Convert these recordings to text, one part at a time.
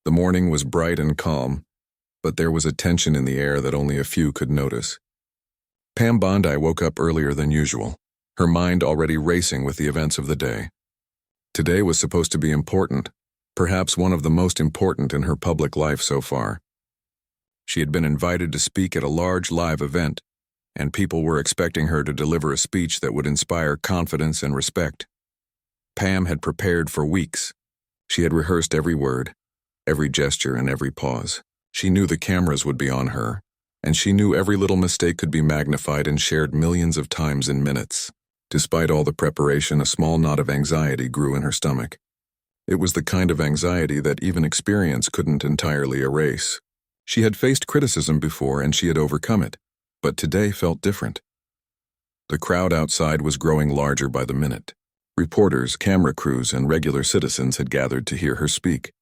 The morning was bright and calm, but there was a tension in the air that only a few could notice. Pam Bondi woke up earlier than usual, her mind already racing with the events of the day. Today was supposed to be important, perhaps one of the most important in her public life so far. She had been invited to speak at a large live event, and people were expecting her to deliver a speech that would inspire confidence and respect. Pam had prepared for weeks. She had rehearsed every word, every gesture, and every pause. She knew the cameras would be on her, and she knew every little mistake could be magnified and shared millions of times in minutes. Despite all the preparation, a small knot of anxiety grew in her stomach. It was the kind of anxiety that even experience couldn't entirely erase. She had faced criticism before and she had overcome it, but today felt different. The crowd outside was growing larger by the minute. Reporters, camera crews, and regular citizens had gathered to hear her speak.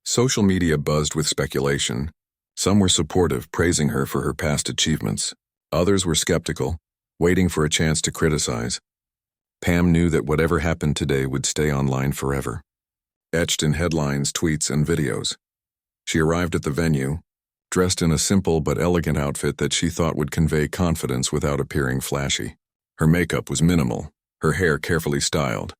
Social media buzzed with speculation. Some were supportive, praising her for her past achievements. Others were skeptical, waiting for a chance to criticize. Pam knew that whatever happened today would stay online forever, etched in headlines, tweets, and videos. She arrived at the venue, dressed in a simple but elegant outfit that she thought would convey confidence without appearing flashy. Her makeup was minimal, her hair carefully styled.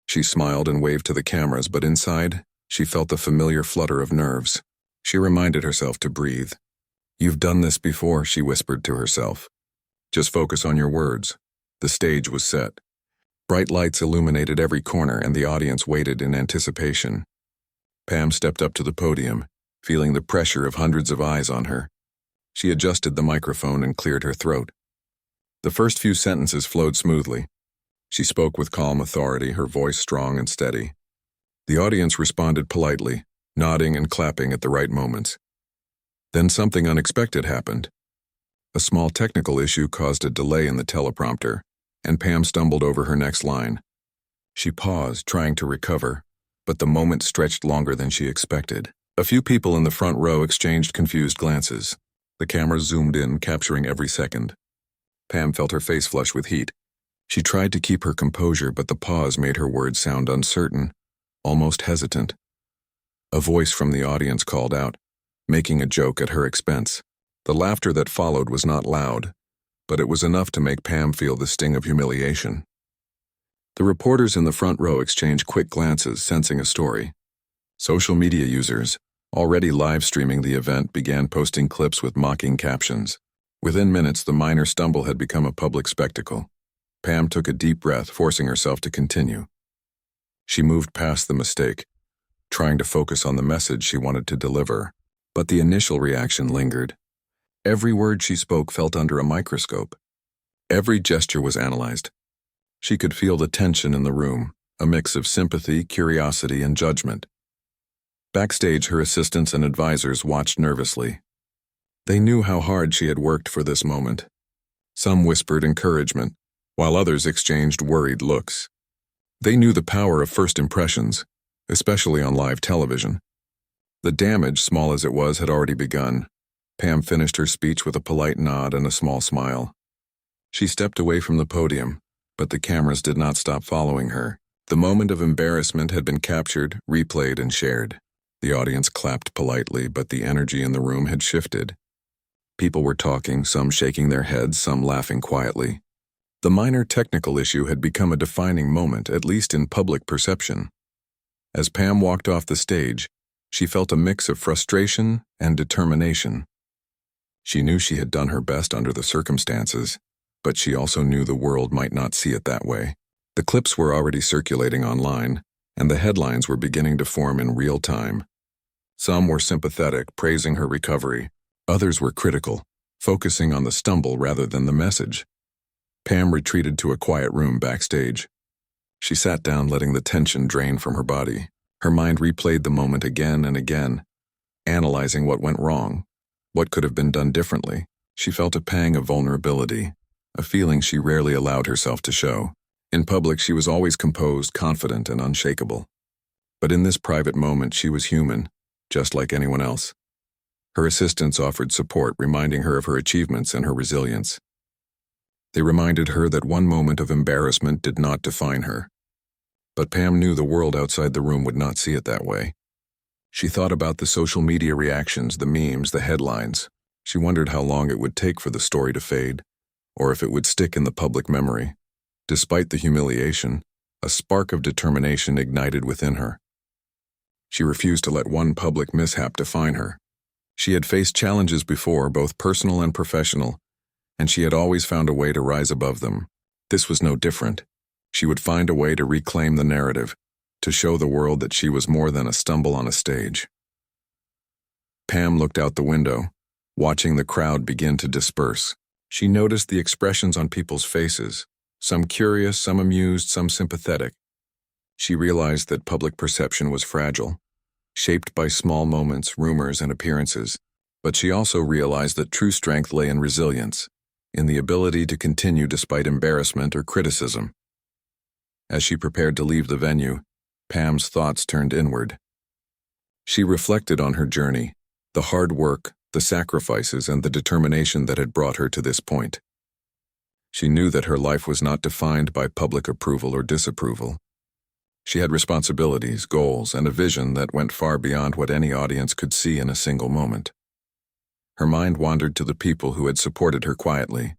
She smiled and waved to the cameras, but inside, she felt the familiar flutter of nerves. She reminded herself to breathe. "You've done this before," she whispered to herself. "Just focus on your words." The stage was set. Bright lights illuminated every corner and the audience waited in anticipation. Pam stepped up to the podium, feeling the pressure of hundreds of eyes on her. She adjusted the microphone and cleared her throat. The first few sentences flowed smoothly. She spoke with calm authority, her voice strong and steady. The audience responded politely, nodding and clapping at the right moments. Then something unexpected happened. A small technical issue caused a delay in the teleprompter, and Pam stumbled over her next line. She paused, trying to recover, but the moment stretched longer than she expected. A few people in the front row exchanged confused glances. The cameras zoomed in, capturing every second. Pam felt her face flush with heat. She tried to keep her composure, but the pause made her words sound uncertain, almost hesitant. A voice from the audience called out, making a joke at her expense. The laughter that followed was not loud, but it was enough to make Pam feel the sting of humiliation. The reporters in the front row exchanged quick glances, sensing a story. Social media users, already live streaming the event, began posting clips with mocking captions. Within minutes, the minor stumble had become a public spectacle. Pam took a deep breath, forcing herself to continue. She moved past the mistake, trying to focus on the message she wanted to deliver, but the initial reaction lingered. Every word she spoke felt under a microscope. Every gesture was analyzed. She could feel the tension in the room, a mix of sympathy, curiosity, and judgment. Backstage, her assistants and advisors watched nervously. They knew how hard she had worked for this moment. Some whispered encouragement, while others exchanged worried looks. They knew the power of first impressions, especially on live television. The damage, small as it was, had already begun. Pam finished her speech with a polite nod and a small smile. She stepped away from the podium, but the cameras did not stop following her. The moment of embarrassment had been captured, replayed, and shared. The audience clapped politely, but the energy in the room had shifted. People were talking, some shaking their heads, some laughing quietly. The minor technical issue had become a defining moment, at least in public perception. As Pam walked off the stage, she felt a mix of frustration and determination. She knew she had done her best under the circumstances, but she also knew the world might not see it that way. The clips were already circulating online, and the headlines were beginning to form in real time. Some were sympathetic, praising her recovery. Others were critical, focusing on the stumble rather than the message. Pam retreated to a quiet room backstage. She sat down, letting the tension drain from her body. Her mind replayed the moment again and again, analyzing what went wrong, what could have been done differently. She felt a pang of vulnerability, a feeling she rarely allowed herself to show. In public, she was always composed, confident, and unshakable. But in this private moment, she was human, just like anyone else. Her assistants offered support, reminding her of her achievements and her resilience. They reminded her that one moment of embarrassment did not define her. But Pam knew the world outside the room would not see it that way. She thought about the social media reactions, the memes, the headlines. She wondered how long it would take for the story to fade, or if it would stick in the public memory. Despite the humiliation, a spark of determination ignited within her. She refused to let one public mishap define her. She had faced challenges before, both personal and professional, and she had always found a way to rise above them. This was no different. She would find a way to reclaim the narrative, to show the world that she was more than a stumble on a stage. Pam looked out the window, watching the crowd begin to disperse. She noticed the expressions on people's faces, some curious, some amused, some sympathetic. She realized that public perception was fragile, shaped by small moments, rumors, and appearances. But she also realized that true strength lay in resilience, in the ability to continue despite embarrassment or criticism. As she prepared to leave the venue, Pam's thoughts turned inward. She reflected on her journey, the hard work, the sacrifices, and the determination that had brought her to this point. She knew that her life was not defined by public approval or disapproval. She had responsibilities, goals, and a vision that went far beyond what any audience could see in a single moment. Her mind wandered to the people who had supported her quietly,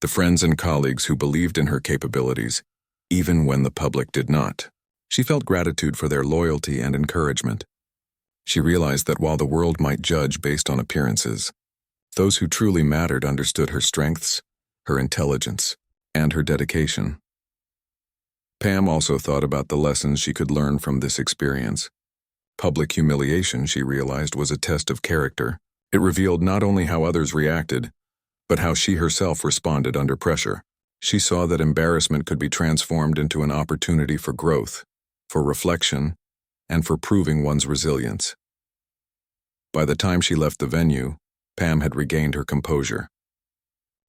the friends and colleagues who believed in her capabilities, even when the public did not. She felt gratitude for their loyalty and encouragement. She realized that while the world might judge based on appearances, those who truly mattered understood her strengths, her intelligence, and her dedication. Pam also thought about the lessons she could learn from this experience. Public humiliation, she realized, was a test of character. It revealed not only how others reacted, but how she herself responded under pressure. She saw that embarrassment could be transformed into an opportunity for growth, for reflection, and for proving one's resilience. By the time she left the venue, Pam had regained her composure.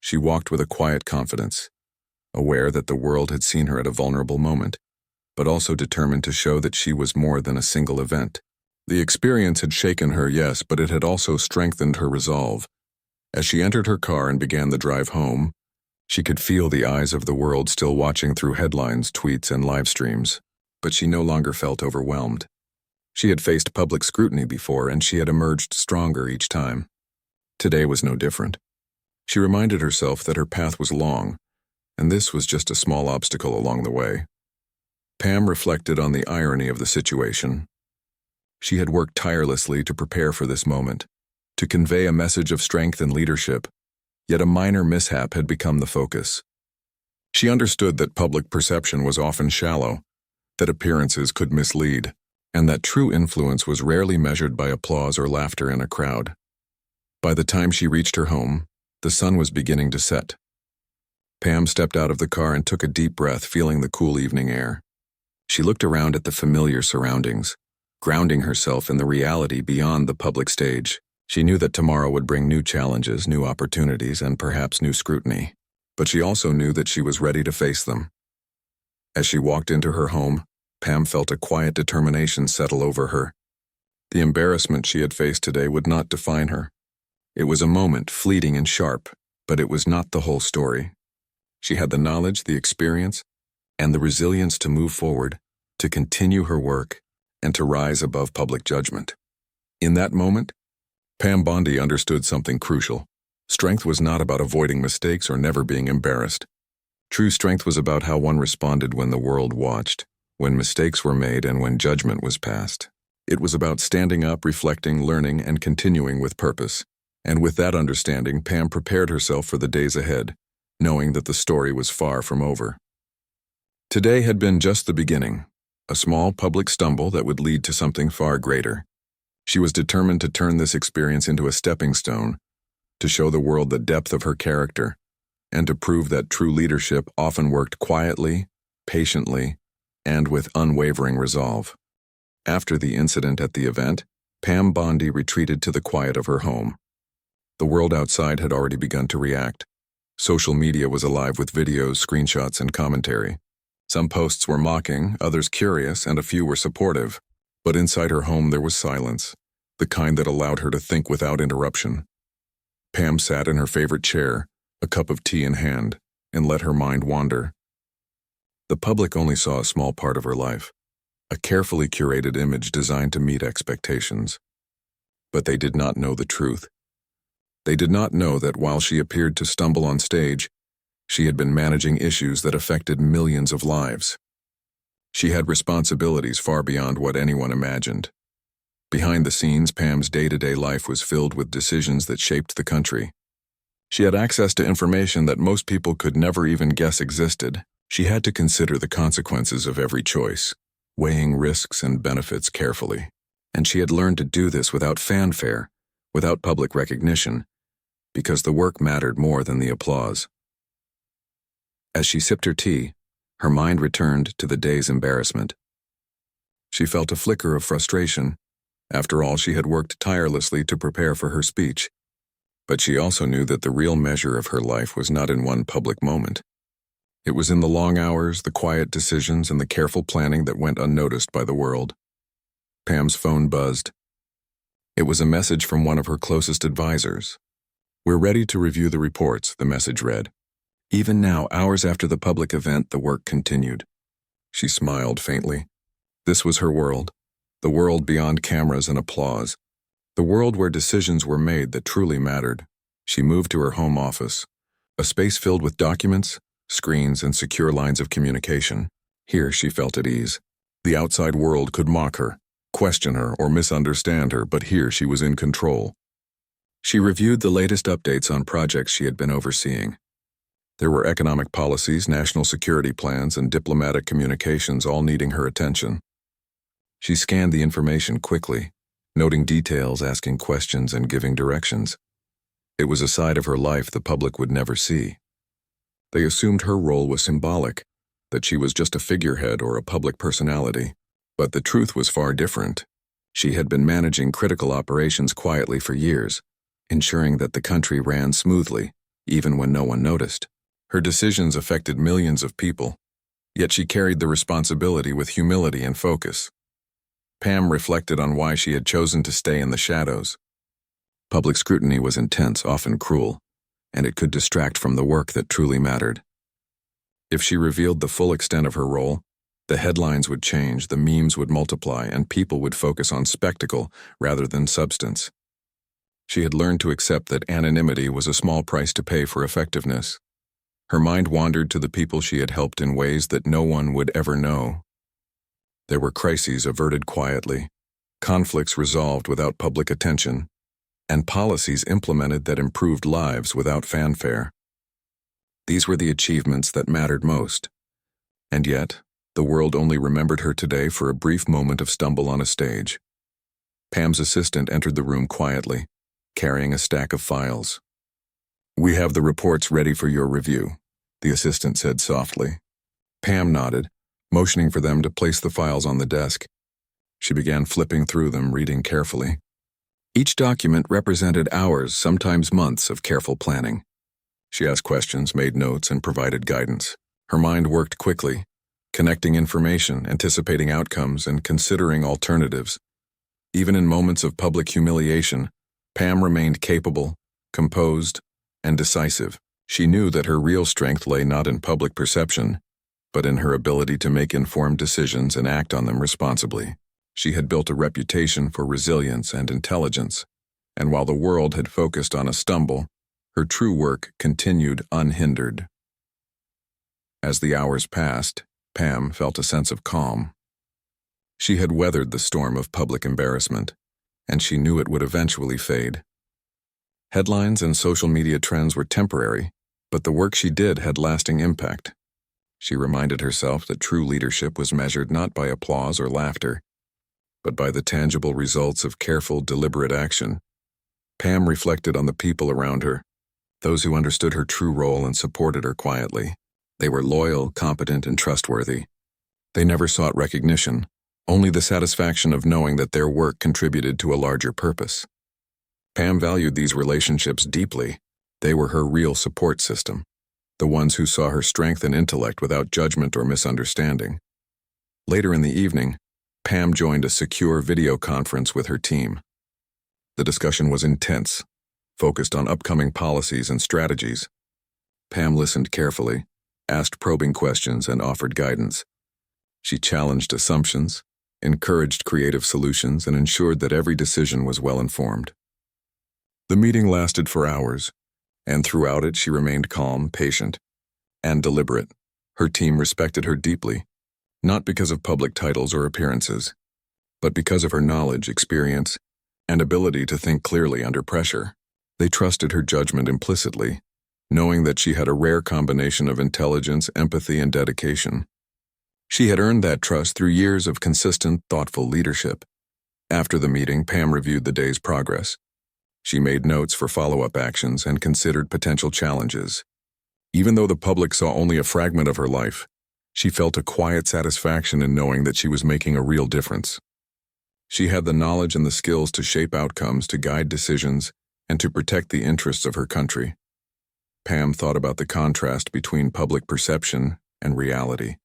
She walked with a quiet confidence, aware that the world had seen her at a vulnerable moment, but also determined to show that she was more than a single event. The experience had shaken her, yes, but it had also strengthened her resolve. As she entered her car and began the drive home, she could feel the eyes of the world still watching through headlines, tweets, and live streams, but she no longer felt overwhelmed. She had faced public scrutiny before, and she had emerged stronger each time. Today was no different. She reminded herself that her path was long, and this was just a small obstacle along the way. Pam reflected on the irony of the situation. She had worked tirelessly to prepare for this moment, to convey a message of strength and leadership, yet a minor mishap had become the focus. She understood that public perception was often shallow, that appearances could mislead, and that true influence was rarely measured by applause or laughter in a crowd. By the time she reached her home, the sun was beginning to set. Pam stepped out of the car and took a deep breath, feeling the cool evening air. She looked around at the familiar surroundings, grounding herself in the reality beyond the public stage. She knew that tomorrow would bring new challenges, new opportunities, and perhaps new scrutiny. But she also knew that she was ready to face them. As she walked into her home, Pam felt a quiet determination settle over her. The embarrassment she had faced today would not define her. It was a moment, fleeting and sharp, but it was not the whole story. She had the knowledge, the experience, and the resilience to move forward, to continue her work, and to rise above public judgment. In that moment, Pam Bondi understood something crucial. Strength was not about avoiding mistakes or never being embarrassed. True strength was about how one responded when the world watched, when mistakes were made, and when judgment was passed. It was about standing up, reflecting, learning, and continuing with purpose. And with that understanding, Pam prepared herself for the days ahead, knowing that the story was far from over. Today had been just the beginning, a small public stumble that would lead to something far greater. She was determined to turn this experience into a stepping stone, to show the world the depth of her character, and to prove that true leadership often worked quietly, patiently, and with unwavering resolve. After the incident at the event, Pam Bondi retreated to the quiet of her home. The world outside had already begun to react. Social media was alive with videos, screenshots, and commentary. Some posts were mocking, others curious, and a few were supportive. But inside her home there was silence, the kind that allowed her to think without interruption. Pam sat in her favorite chair, a cup of tea in hand, and let her mind wander. The public only saw a small part of her life. a carefully curated image designed to meet expectations. But they did not know the truth. They did not know that while she appeared to stumble on stage, she had been managing issues that affected millions of lives. She had responsibilities far beyond what anyone imagined. Behind the scenes, Pam's day-to-day life was filled with decisions that shaped the country. She had access to information that most people could never even guess existed. She had to consider the consequences of every choice, weighing risks and benefits carefully. And she had learned to do this without fanfare, without public recognition, because the work mattered more than the applause. As she sipped her tea, her mind returned to the day's embarrassment. She felt a flicker of frustration. After all, she had worked tirelessly to prepare for her speech. But she also knew that the real measure of her life was not in one public moment. It was in the long hours, the quiet decisions, and the careful planning that went unnoticed by the world. Pam's phone buzzed. It was a message from one of her closest advisors. "We're ready to review the reports," the message read. Even now, hours after the public event, the work continued. She smiled faintly. This was her world. The world beyond cameras and applause. The world where decisions were made that truly mattered. She moved to her home office, a space filled with documents, screens, and secure lines of communication. Here she felt at ease. The outside world could mock her, question her, or misunderstand her, but here she was in control. She reviewed the latest updates on projects she had been overseeing. There were economic policies, national security plans, and diplomatic communications all needing her attention. She scanned the information quickly, noting details, asking questions, and giving directions. It was a side of her life the public would never see. They assumed her role was symbolic, that she was just a figurehead or a public personality. But the truth was far different. She had been managing critical operations quietly for years, ensuring that the country ran smoothly, even when no one noticed. Her decisions affected millions of people, yet she carried the responsibility with humility and focus. Pam reflected on why she had chosen to stay in the shadows. Public scrutiny was intense, often cruel, and it could distract from the work that truly mattered. If she revealed the full extent of her role, the headlines would change, the memes would multiply, and people would focus on spectacle rather than substance. She had learned to accept that anonymity was a small price to pay for effectiveness. Her mind wandered to the people she had helped in ways that no one would ever know. There were crises averted quietly, conflicts resolved without public attention, and policies implemented that improved lives without fanfare. These were the achievements that mattered most. And yet, the world only remembered her today for a brief moment of stumble on a stage. Pam's assistant entered the room quietly, carrying a stack of files. "We have the reports ready for your review," the assistant said softly. Pam nodded, motioning for them to place the files on the desk. She began flipping through them, reading carefully. Each document represented hours, sometimes months, of careful planning. She asked questions, made notes, and provided guidance. Her mind worked quickly, connecting information, anticipating outcomes, and considering alternatives. Even in moments of public humiliation, Pam remained capable, composed, and decisive. She knew that her real strength lay not in public perception, but in her ability to make informed decisions and act on them responsibly. She had built a reputation for resilience and intelligence, and while the world had focused on a stumble, her true work continued unhindered. As the hours passed, Pam felt a sense of calm. She had weathered the storm of public embarrassment, and she knew it would eventually fade. Headlines and social media trends were temporary, but the work she did had lasting impact. She reminded herself that true leadership was measured not by applause or laughter, but by the tangible results of careful, deliberate action. Pam reflected on the people around her, those who understood her true role and supported her quietly. They were loyal, competent, and trustworthy. They never sought recognition, only the satisfaction of knowing that their work contributed to a larger purpose. Pam valued these relationships deeply. They were her real support system, the ones who saw her strength and intellect without judgment or misunderstanding. Later in the evening, Pam joined a secure video conference with her team. The discussion was intense, focused on upcoming policies and strategies. Pam listened carefully, asked probing questions, and offered guidance. She challenged assumptions, encouraged creative solutions, and ensured that every decision was well-informed. The meeting lasted for hours, and throughout it she remained calm, patient, and deliberate. Her team respected her deeply, not because of public titles or appearances, but because of her knowledge, experience, and ability to think clearly under pressure. They trusted her judgment implicitly, knowing that she had a rare combination of intelligence, empathy, and dedication. She had earned that trust through years of consistent, thoughtful leadership. After the meeting, Pam reviewed the day's progress. She made notes for follow-up actions and considered potential challenges. Even though the public saw only a fragment of her life, she felt a quiet satisfaction in knowing that she was making a real difference. She had the knowledge and the skills to shape outcomes, to guide decisions, and to protect the interests of her country. Pam thought about the contrast between public perception and reality.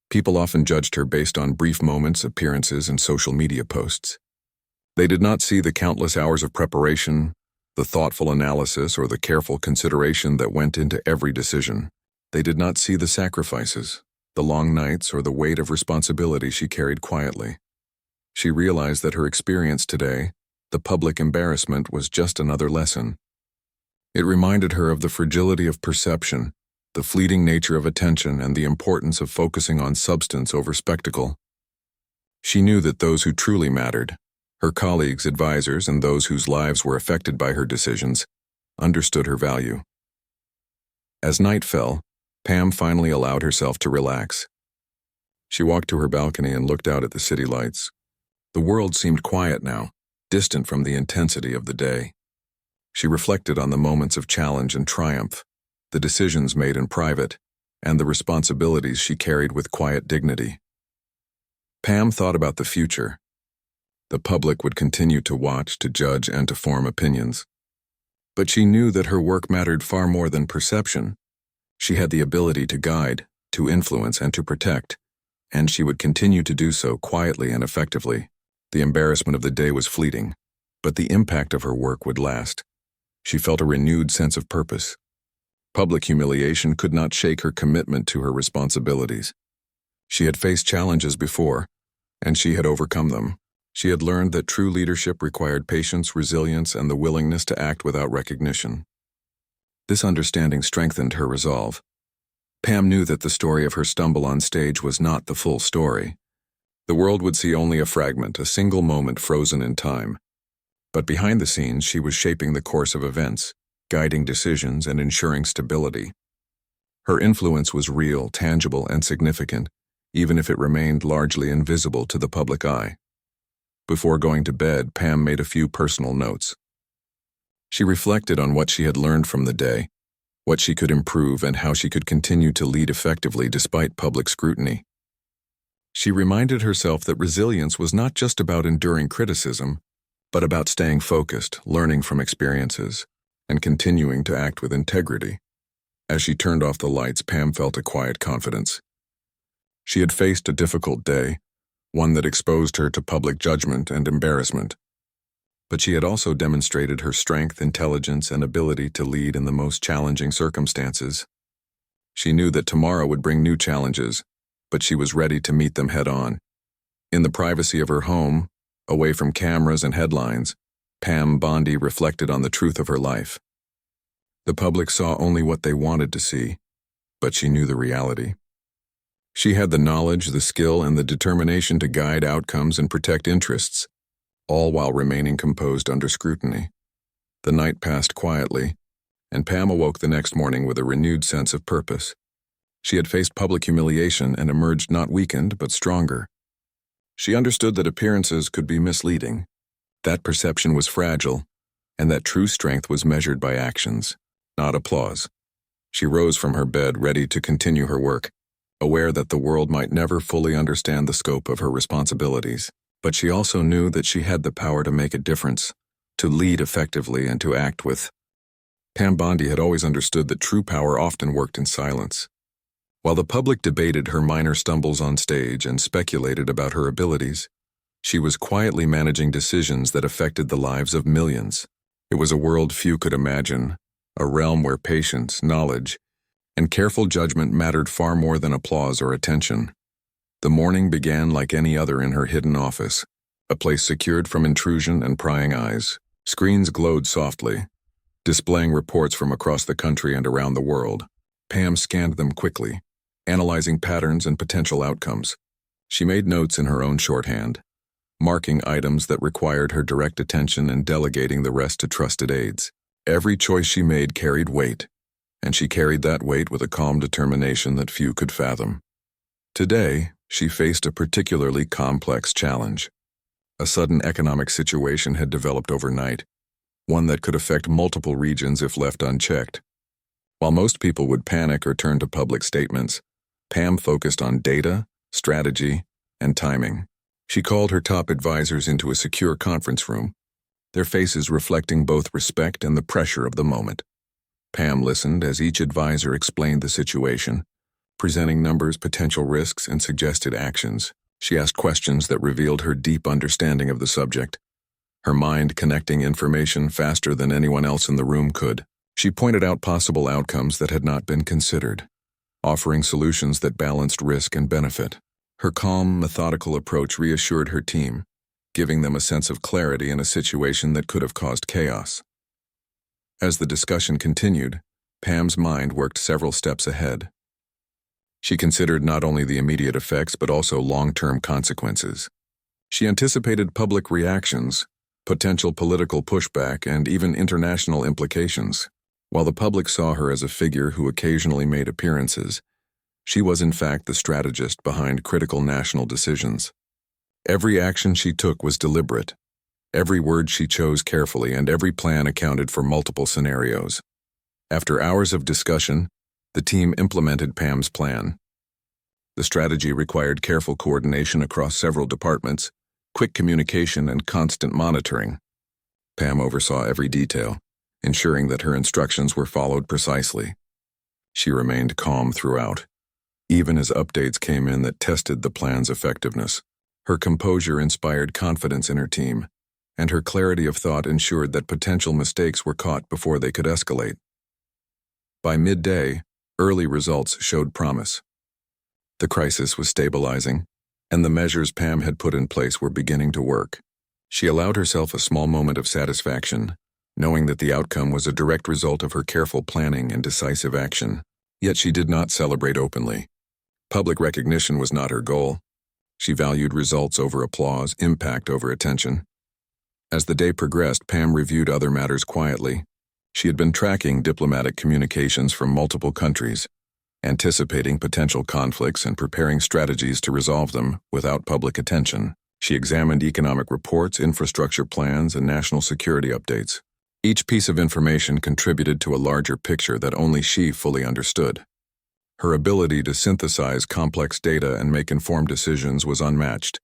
People often judged her based on brief moments, appearances, and social media posts. They did not see the countless hours of preparation, the thoughtful analysis, or the careful consideration that went into every decision. They did not see the sacrifices, the long nights, or the weight of responsibility she carried quietly. She realized that her experience today, the public embarrassment, was just another lesson. It reminded her of the fragility of perception, the fleeting nature of attention, and the importance of focusing on substance over spectacle. She knew that those who truly mattered, her colleagues, advisors, and those whose lives were affected by her decisions, understood her value. As night fell, Pam finally allowed herself to relax. She walked to her balcony and looked out at the city lights. The world seemed quiet now, distant from the intensity of the day. She reflected on the moments of challenge and triumph, the decisions made in private, and the responsibilities she carried with quiet dignity. Pam thought about the future. The public would continue to watch, to judge, and to form opinions. But she knew that her work mattered far more than perception. She had the ability to guide, to influence, and to protect, and she would continue to do so quietly and effectively. The embarrassment of the day was fleeting, but the impact of her work would last. She felt a renewed sense of purpose. Public humiliation could not shake her commitment to her responsibilities. She had faced challenges before, and she had overcome them. She had learned that true leadership required patience, resilience, and the willingness to act without recognition. This understanding strengthened her resolve. Pam knew that the story of her stumble on stage was not the full story. The world would see only a fragment, a single moment frozen in time. But behind the scenes, she was shaping the course of events, guiding decisions, and ensuring stability. Her influence was real, tangible, and significant, even if it remained largely invisible to the public eye. Before going to bed, Pam made a few personal notes. She reflected on what she had learned from the day, what she could improve, and how she could continue to lead effectively despite public scrutiny. She reminded herself that resilience was not just about enduring criticism, but about staying focused, learning from experiences, and continuing to act with integrity. As she turned off the lights, Pam felt a quiet confidence. She had faced a difficult day, one that exposed her to public judgment and embarrassment. But she had also demonstrated her strength, intelligence, and ability to lead in the most challenging circumstances. She knew that tomorrow would bring new challenges, but she was ready to meet them head-on. In the privacy of her home, away from cameras and headlines, Pam Bondi reflected on the truth of her life. The public saw only what they wanted to see, but she knew the reality. She had the knowledge, the skill, and the determination to guide outcomes and protect interests, all while remaining composed under scrutiny. The night passed quietly, and Pam awoke the next morning with a renewed sense of purpose. She had faced public humiliation and emerged not weakened, but stronger. She understood that appearances could be misleading, that perception was fragile, and that true strength was measured by actions, not applause. She rose from her bed, ready to continue her work, aware that the world might never fully understand the scope of her responsibilities. But she also knew that she had the power to make a difference, to lead effectively, and to act with. Pam Bondi had always understood that true power often worked in silence. While the public debated her minor stumbles on stage and speculated about her abilities, she was quietly managing decisions that affected the lives of millions. It was a world few could imagine, a realm where patience, knowledge, and careful judgment mattered far more than applause or attention. The morning began like any other in her hidden office, a place secured from intrusion and prying eyes. Screens glowed softly, displaying reports from across the country and around the world. Pam scanned them quickly, analyzing patterns and potential outcomes. She made notes in her own shorthand, marking items that required her direct attention and delegating the rest to trusted aides. Every choice she made carried weight, and she carried that weight with a calm determination that few could fathom. Today, she faced a particularly complex challenge. A sudden economic situation had developed overnight, one that could affect multiple regions if left unchecked. While most people would panic or turn to public statements, Pam focused on data, strategy, and timing. She called her top advisors into a secure conference room, their faces reflecting both respect and the pressure of the moment. Pam listened as each advisor explained the situation, presenting numbers, potential risks, and suggested actions. She asked questions that revealed her deep understanding of the subject, her mind connecting information faster than anyone else in the room could. She pointed out possible outcomes that had not been considered, offering solutions that balanced risk and benefit. Her calm, methodical approach reassured her team, giving them a sense of clarity in a situation that could have caused chaos. As the discussion continued, Pam's mind worked several steps ahead. She considered not only the immediate effects but also long-term consequences. She anticipated public reactions, potential political pushback, and even international implications. While the public saw her as a figure who occasionally made appearances, she was in fact the strategist behind critical national decisions. Every action she took was deliberate. Every word she chose carefully, and every plan accounted for multiple scenarios. After hours of discussion, the team implemented Pam's plan. The strategy required careful coordination across several departments, quick communication, and constant monitoring. Pam oversaw every detail, ensuring that her instructions were followed precisely. She remained calm throughout, even as updates came in that tested the plan's effectiveness. Her composure inspired confidence in her team, and her clarity of thought ensured that potential mistakes were caught before they could escalate. By midday, early results showed promise. The crisis was stabilizing, and the measures Pam had put in place were beginning to work. She allowed herself a small moment of satisfaction, knowing that the outcome was a direct result of her careful planning and decisive action. Yet she did not celebrate openly. Public recognition was not her goal. She valued results over applause, impact over attention. As the day progressed, Pam reviewed other matters quietly. She had been tracking diplomatic communications from multiple countries, anticipating potential conflicts and preparing strategies to resolve them without public attention. She examined economic reports, infrastructure plans, and national security updates. Each piece of information contributed to a larger picture that only she fully understood. Her ability to synthesize complex data and make informed decisions was unmatched,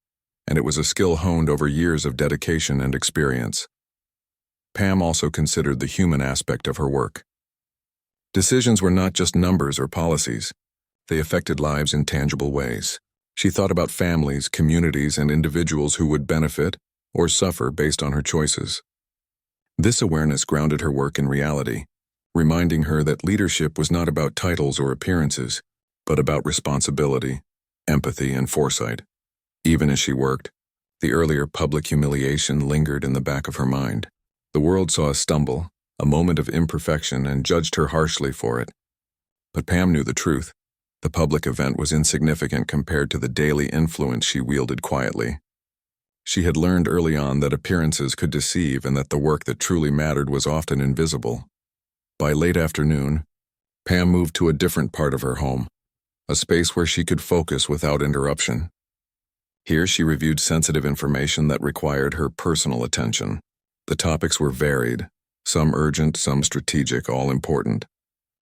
and it was a skill honed over years of dedication and experience. Pam also considered the human aspect of her work. Decisions were not just numbers or policies. They affected lives in tangible ways. She thought about families, communities, and individuals who would benefit or suffer based on her choices. This awareness grounded her work in reality, reminding her that leadership was not about titles or appearances, but about responsibility, empathy, and foresight. Even as she worked, the earlier public humiliation lingered in the back of her mind. The world saw a stumble, a moment of imperfection, and judged her harshly for it. But Pam knew the truth. The public event was insignificant compared to the daily influence she wielded quietly. She had learned early on that appearances could deceive and that the work that truly mattered was often invisible. By late afternoon, Pam moved to a different part of her home, a space where she could focus without interruption. Here she reviewed sensitive information that required her personal attention. The topics were varied, some urgent, some strategic, all important.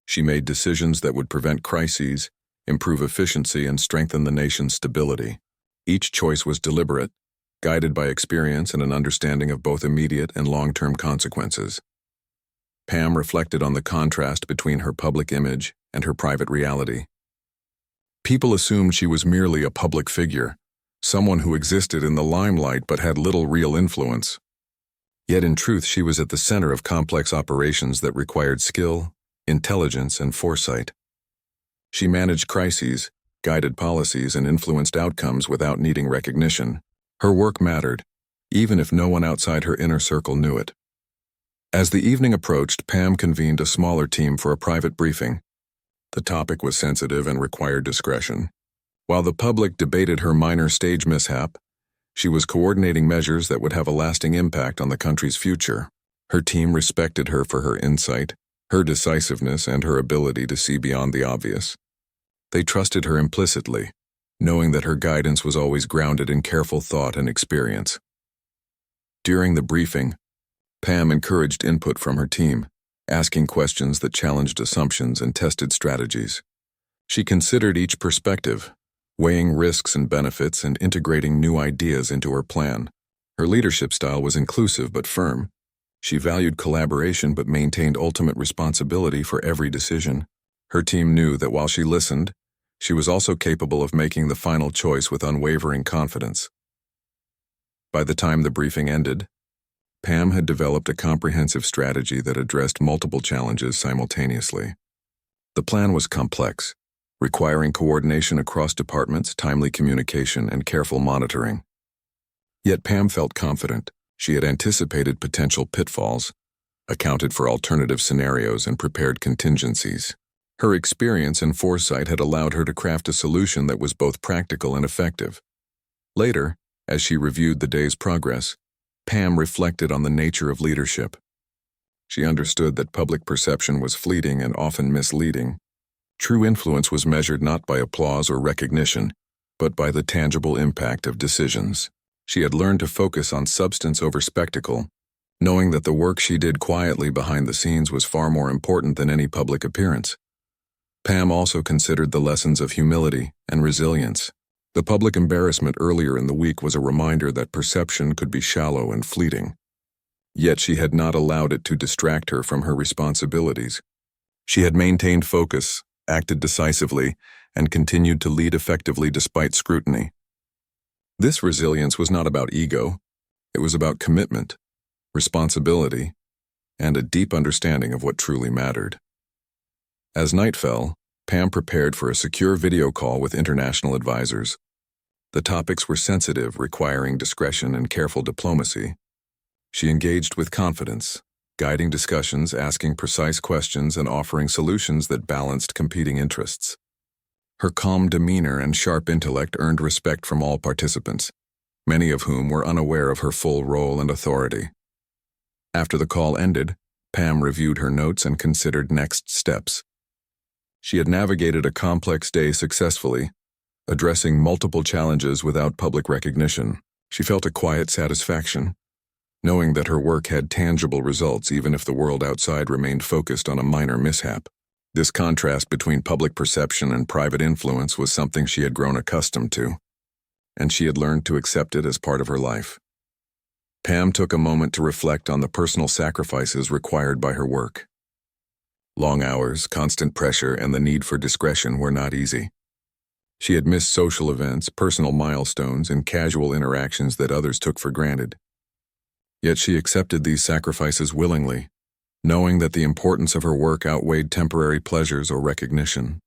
She made decisions that would prevent crises, improve efficiency, and strengthen the nation's stability. Each choice was deliberate, guided by experience and an understanding of both immediate and long-term consequences. Pam reflected on the contrast between her public image and her private reality. People assumed she was merely a public figure, someone who existed in the limelight but had little real influence. Yet in truth, she was at the center of complex operations that required skill, intelligence, and foresight. She managed crises, guided policies, and influenced outcomes without needing recognition. Her work mattered, even if no one outside her inner circle knew it. As the evening approached, Pam convened a smaller team for a private briefing. The topic was sensitive and required discretion. While the public debated her minor stage mishap, she was coordinating measures that would have a lasting impact on the country's future. Her team respected her for her insight, her decisiveness, and her ability to see beyond the obvious. They trusted her implicitly, knowing that her guidance was always grounded in careful thought and experience. During the briefing, Pam encouraged input from her team, asking questions that challenged assumptions and tested strategies. She considered each perspective, weighing risks and benefits and integrating new ideas into her plan. Her leadership style was inclusive but firm. She valued collaboration but maintained ultimate responsibility for every decision. Her team knew that while she listened, she was also capable of making the final choice with unwavering confidence. By the time the briefing ended, Pam had developed a comprehensive strategy that addressed multiple challenges simultaneously. The plan was complex, requiring coordination across departments, timely communication, and careful monitoring. Yet Pam felt confident. She had anticipated potential pitfalls, accounted for alternative scenarios, and prepared contingencies. Her experience and foresight had allowed her to craft a solution that was both practical and effective. Later, as she reviewed the day's progress, Pam reflected on the nature of leadership. She understood that public perception was fleeting and often misleading. True influence was measured not by applause or recognition, but by the tangible impact of decisions. She had learned to focus on substance over spectacle, knowing that the work she did quietly behind the scenes was far more important than any public appearance. Pam also considered the lessons of humility and resilience. The public embarrassment earlier in the week was a reminder that perception could be shallow and fleeting. Yet she had not allowed it to distract her from her responsibilities. She had maintained focus, acted decisively, and continued to lead effectively despite scrutiny. This resilience was not about ego. It was about commitment, responsibility, and a deep understanding of what truly mattered. As night fell, Pam prepared for a secure video call with international advisors. The topics were sensitive, requiring discretion and careful diplomacy. She engaged with confidence, guiding discussions, asking precise questions, and offering solutions that balanced competing interests. Her calm demeanor and sharp intellect earned respect from all participants, many of whom were unaware of her full role and authority. After the call ended, Pam reviewed her notes and considered next steps. She had navigated a complex day successfully, addressing multiple challenges without public recognition. She felt a quiet satisfaction, knowing that her work had tangible results even if the world outside remained focused on a minor mishap. This contrast between public perception and private influence was something she had grown accustomed to, and she had learned to accept it as part of her life. Pam took a moment to reflect on the personal sacrifices required by her work. Long hours, constant pressure, and the need for discretion were not easy. She had missed social events, personal milestones, and casual interactions that others took for granted. Yet she accepted these sacrifices willingly, knowing that the importance of her work outweighed temporary pleasures or recognition.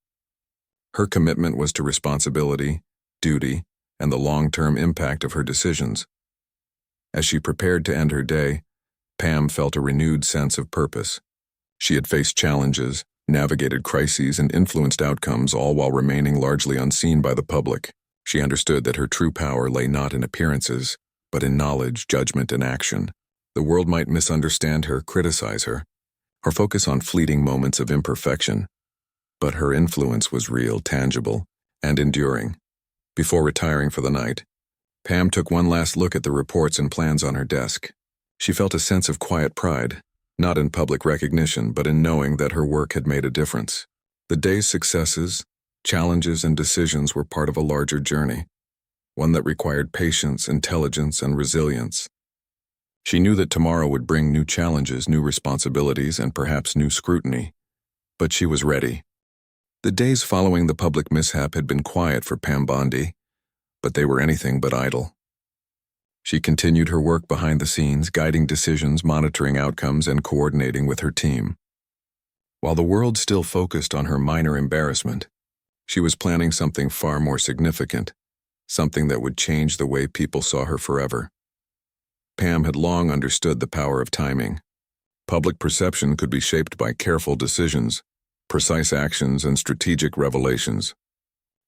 Her commitment was to responsibility, duty, and the long-term impact of her decisions. As she prepared to end her day, Pam felt a renewed sense of purpose. She had faced challenges, navigated crises, and influenced outcomes, all while remaining largely unseen by the public. She understood that her true power lay not in appearances, but in knowledge, judgment, and action. The world might misunderstand her, criticize her, or focus on fleeting moments of imperfection, but her influence was real, tangible, and enduring. Before retiring for the night, Pam took one last look at the reports and plans on her desk. She felt a sense of quiet pride, not in public recognition, but in knowing that her work had made a difference. The day's successes, challenges, and decisions were part of a larger journey, one that required patience, intelligence, and resilience. She knew that tomorrow would bring new challenges, new responsibilities, and perhaps new scrutiny, but she was ready. The days following the public mishap had been quiet for Pam Bondi, but they were anything but idle. She continued her work behind the scenes, guiding decisions, monitoring outcomes, and coordinating with her team. While the world still focused on her minor embarrassment, She was planning something far more significant, something that would change the way people saw her forever. Pam had long understood the power of timing. Public perception could be shaped by careful decisions, precise actions, and strategic revelations.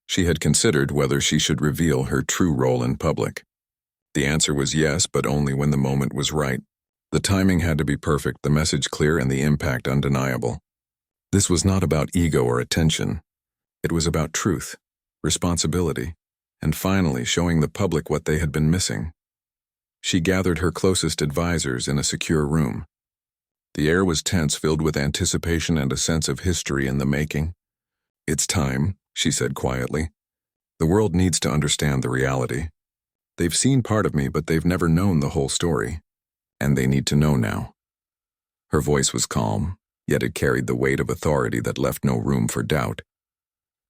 She had considered whether she should reveal her true role in public. The answer was yes, but only when the moment was right. The timing had to be perfect, the message clear, and the impact undeniable. This was not about ego or attention. It was about truth, responsibility, and finally showing the public what they had been missing. She gathered her closest advisors in a secure room. The air was tense, filled with anticipation and a sense of history in the making. "It's time," she said quietly. "The world needs to understand the reality. They've seen part of me, but they've never known the whole story. And they need to know now." Her voice was calm, yet it carried the weight of authority that left no room for doubt.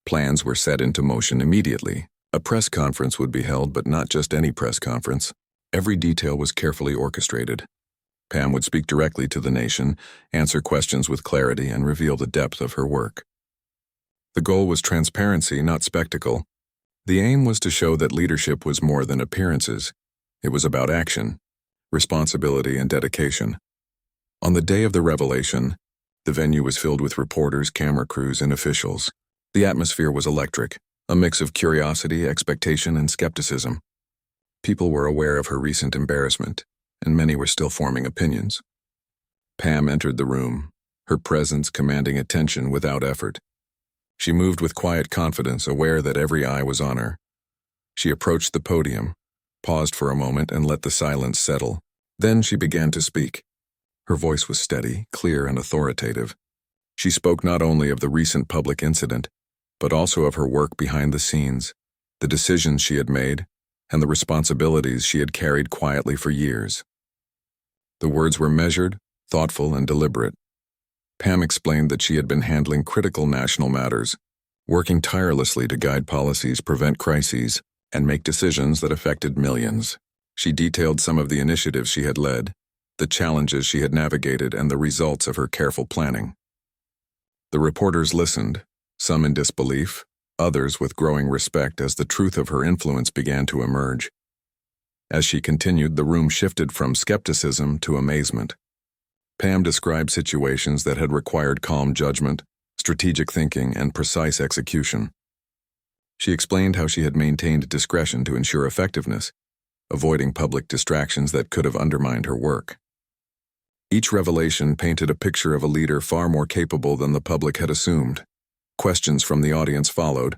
Plans were set into motion immediately. A press conference would be held, but not just any press conference. Every detail was carefully orchestrated. Pam would speak directly to the nation, answer questions with clarity, and reveal the depth of her work. The goal was transparency, not spectacle. The aim was to show that leadership was more than appearances. It was about action, responsibility, and dedication. On the day of the revelation, the venue was filled with reporters, camera crews, and officials. The atmosphere was electric, a mix of curiosity, expectation, and skepticism. People were aware of her recent embarrassment, and many were still forming opinions. Pam entered the room, her presence commanding attention without effort. She moved with quiet confidence, aware that every eye was on her. She approached the podium, paused for a moment, and let the silence settle. Then she began to speak. Her voice was steady, clear, and authoritative. She spoke not only of the recent public incident, but also of her work behind the scenes, the decisions she had made, and the responsibilities she had carried quietly for years. The words were measured, thoughtful, and deliberate. Pam explained that she had been handling critical national matters, working tirelessly to guide policies, prevent crises, and make decisions that affected millions. She detailed some of the initiatives she had led, the challenges she had navigated, and the results of her careful planning. The reporters listened, some in disbelief, others with growing respect as the truth of her influence began to emerge. As she continued, the room shifted from skepticism to amazement. Pam described situations that had required calm judgment, strategic thinking, and precise execution. She explained how she had maintained discretion to ensure effectiveness, avoiding public distractions that could have undermined her work. Each revelation painted a picture of a leader far more capable than the public had assumed. Questions from the audience followed,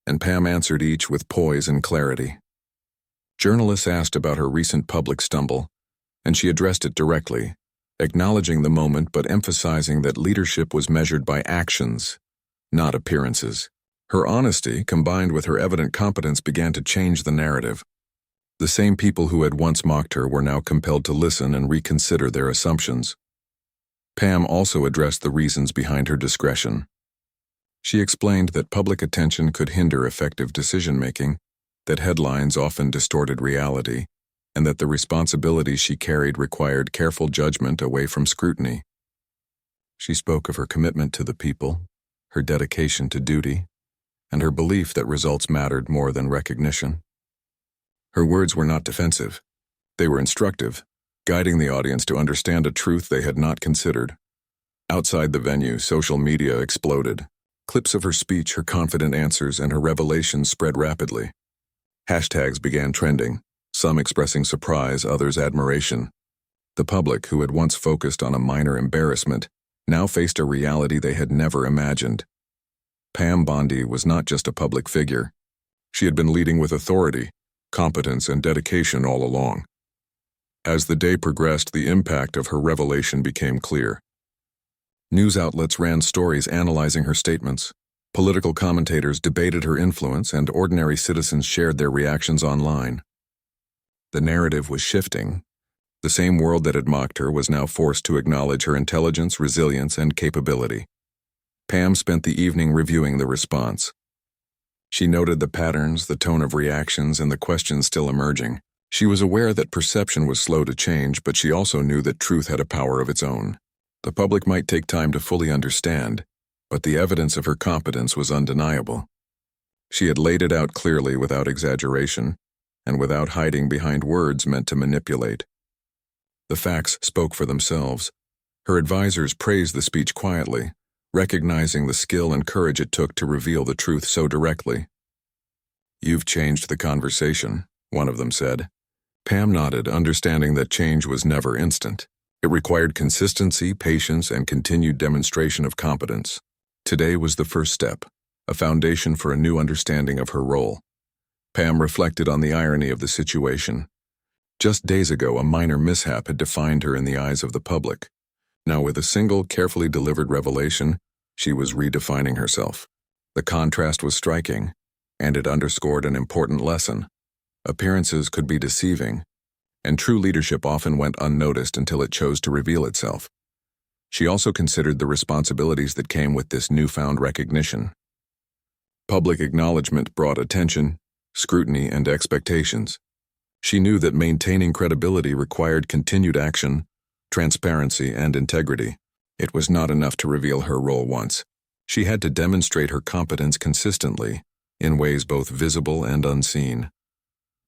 and Pam answered each with poise and clarity. Journalists asked about her recent public stumble, and she addressed it directly, acknowledging the moment but emphasizing that leadership was measured by actions, not appearances. Her honesty, combined with her evident competence, began to change the narrative. The same people who had once mocked her were now compelled to listen and reconsider their assumptions. Pam also addressed the reasons behind her discretion. She explained that public attention could hinder effective decision-making, that headlines often distorted reality, and that the responsibilities she carried required careful judgment away from scrutiny. She spoke of her commitment to the people, her dedication to duty, and her belief that results mattered more than recognition. Her words were not defensive. They were instructive, guiding the audience to understand a truth they had not considered. Outside the venue, social media exploded. Clips of her speech, her confident answers, and her revelations spread rapidly. Hashtags began trending, some expressing surprise, others admiration. The public, who had once focused on a minor embarrassment, now faced a reality they had never imagined. Pam Bondi was not just a public figure. She had been leading with authority, competence, and dedication all along. As the day progressed, the impact of her revelation became clear. News outlets ran stories analyzing her statements. Political commentators debated her influence, and ordinary citizens shared their reactions online. The narrative was shifting. The same world that had mocked her was now forced to acknowledge her intelligence, resilience, and capability. Pam spent the evening reviewing the response. She noted the patterns, the tone of reactions, and the questions still emerging. She was aware that perception was slow to change, but she also knew that truth had a power of its own. The public might take time to fully understand, but the evidence of her competence was undeniable. She had laid it out clearly without exaggeration, and without hiding behind words meant to manipulate. The facts spoke for themselves. Her advisors praised the speech quietly, recognizing the skill and courage it took to reveal the truth so directly. "You've changed the conversation," one of them said. Pam nodded, understanding that change was never instant. It required consistency, patience, and continued demonstration of competence. Today was the first step, a foundation for a new understanding of her role. Pam reflected on the irony of the situation. Just days ago, a minor mishap had defined her in the eyes of the public. Now, with a single, carefully delivered revelation, she was redefining herself. The contrast was striking, and it underscored an important lesson. Appearances could be deceiving, and true leadership often went unnoticed until it chose to reveal itself. She also considered the responsibilities that came with this newfound recognition. Public acknowledgement brought attention, scrutiny, and expectations. She knew that maintaining credibility required continued action, transparency, and integrity. It was not enough to reveal her role once. She had to demonstrate her competence consistently, in ways both visible and unseen.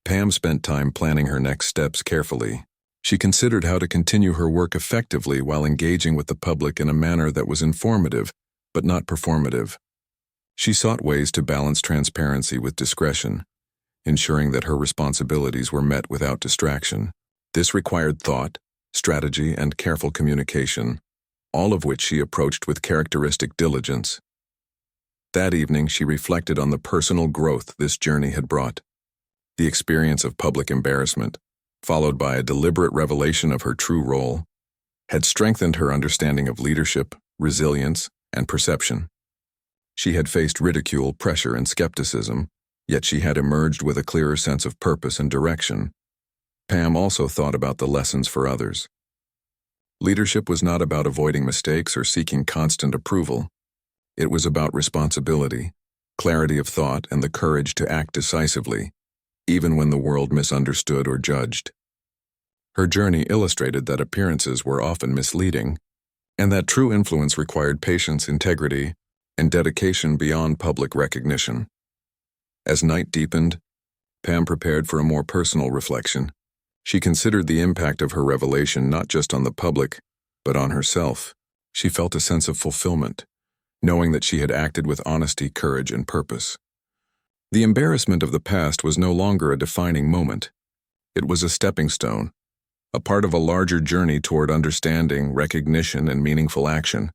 Pam spent time planning her next steps carefully. She considered how to continue her work effectively while engaging with the public in a manner that was informative, but not performative. She sought ways to balance transparency with discretion, ensuring that her responsibilities were met without distraction. This required thought, strategy, and careful communication, all of which she approached with characteristic diligence. That evening, she reflected on the personal growth this journey had brought. The experience of public embarrassment, followed by a deliberate revelation of her true role, had strengthened her understanding of leadership, resilience, and perception. She had faced ridicule, pressure, and skepticism, yet she had emerged with a clearer sense of purpose and direction. Pam also thought about the lessons for others. Leadership was not about avoiding mistakes or seeking constant approval. It was about responsibility, clarity of thought, and the courage to act decisively, even when the world misunderstood or judged. Her journey illustrated that appearances were often misleading, and that true influence required patience, integrity, and dedication beyond public recognition. As night deepened, Pam prepared for a more personal reflection. She considered the impact of her revelation not just on the public, but on herself. She felt a sense of fulfillment, knowing that she had acted with honesty, courage, and purpose. The embarrassment of the past was no longer a defining moment. It was a stepping stone, a part of a larger journey toward understanding, recognition, and meaningful action.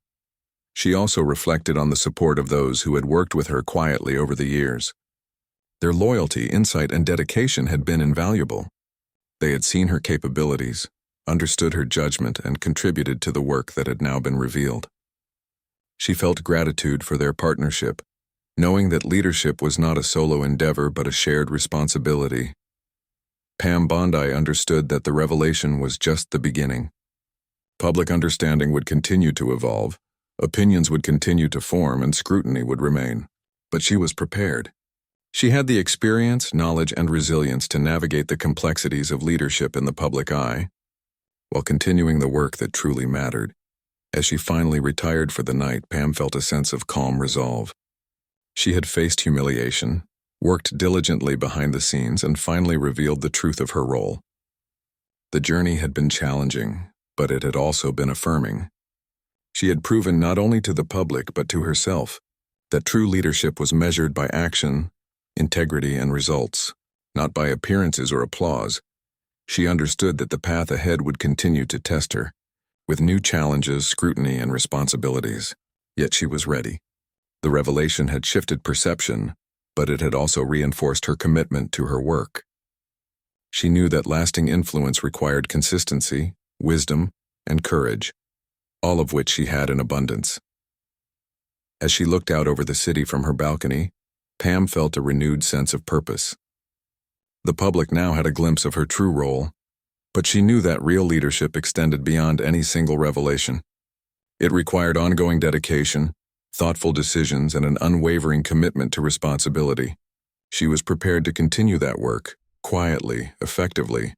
She also reflected on the support of those who had worked with her quietly over the years. Their loyalty, insight, and dedication had been invaluable. They had seen her capabilities, understood her judgment, and contributed to the work that had now been revealed. She felt gratitude for their partnership, knowing that leadership was not a solo endeavor but a shared responsibility. Pam Bondi understood that the revelation was just the beginning. Public understanding would continue to evolve, opinions would continue to form, and scrutiny would remain. But she was prepared. She had the experience, knowledge, and resilience to navigate the complexities of leadership in the public eye, while continuing the work that truly mattered. As she finally retired for the night, Pam felt a sense of calm resolve. She had faced humiliation, worked diligently behind the scenes, and finally revealed the truth of her role. The journey had been challenging, but it had also been affirming. She had proven not only to the public but to herself that true leadership was measured by action, integrity, and results, not by appearances or applause. She understood that the path ahead would continue to test her, with new challenges, scrutiny, and responsibilities. Yet she was ready. The revelation had shifted perception, but it had also reinforced her commitment to her work. She knew that lasting influence required consistency, wisdom, and courage, all of which she had in abundance. As she looked out over the city from her balcony, Pam felt a renewed sense of purpose. The public now had a glimpse of her true role, but she knew that real leadership extended beyond any single revelation. It required ongoing dedication, thoughtful decisions, and an unwavering commitment to responsibility. She was prepared to continue that work, quietly, effectively,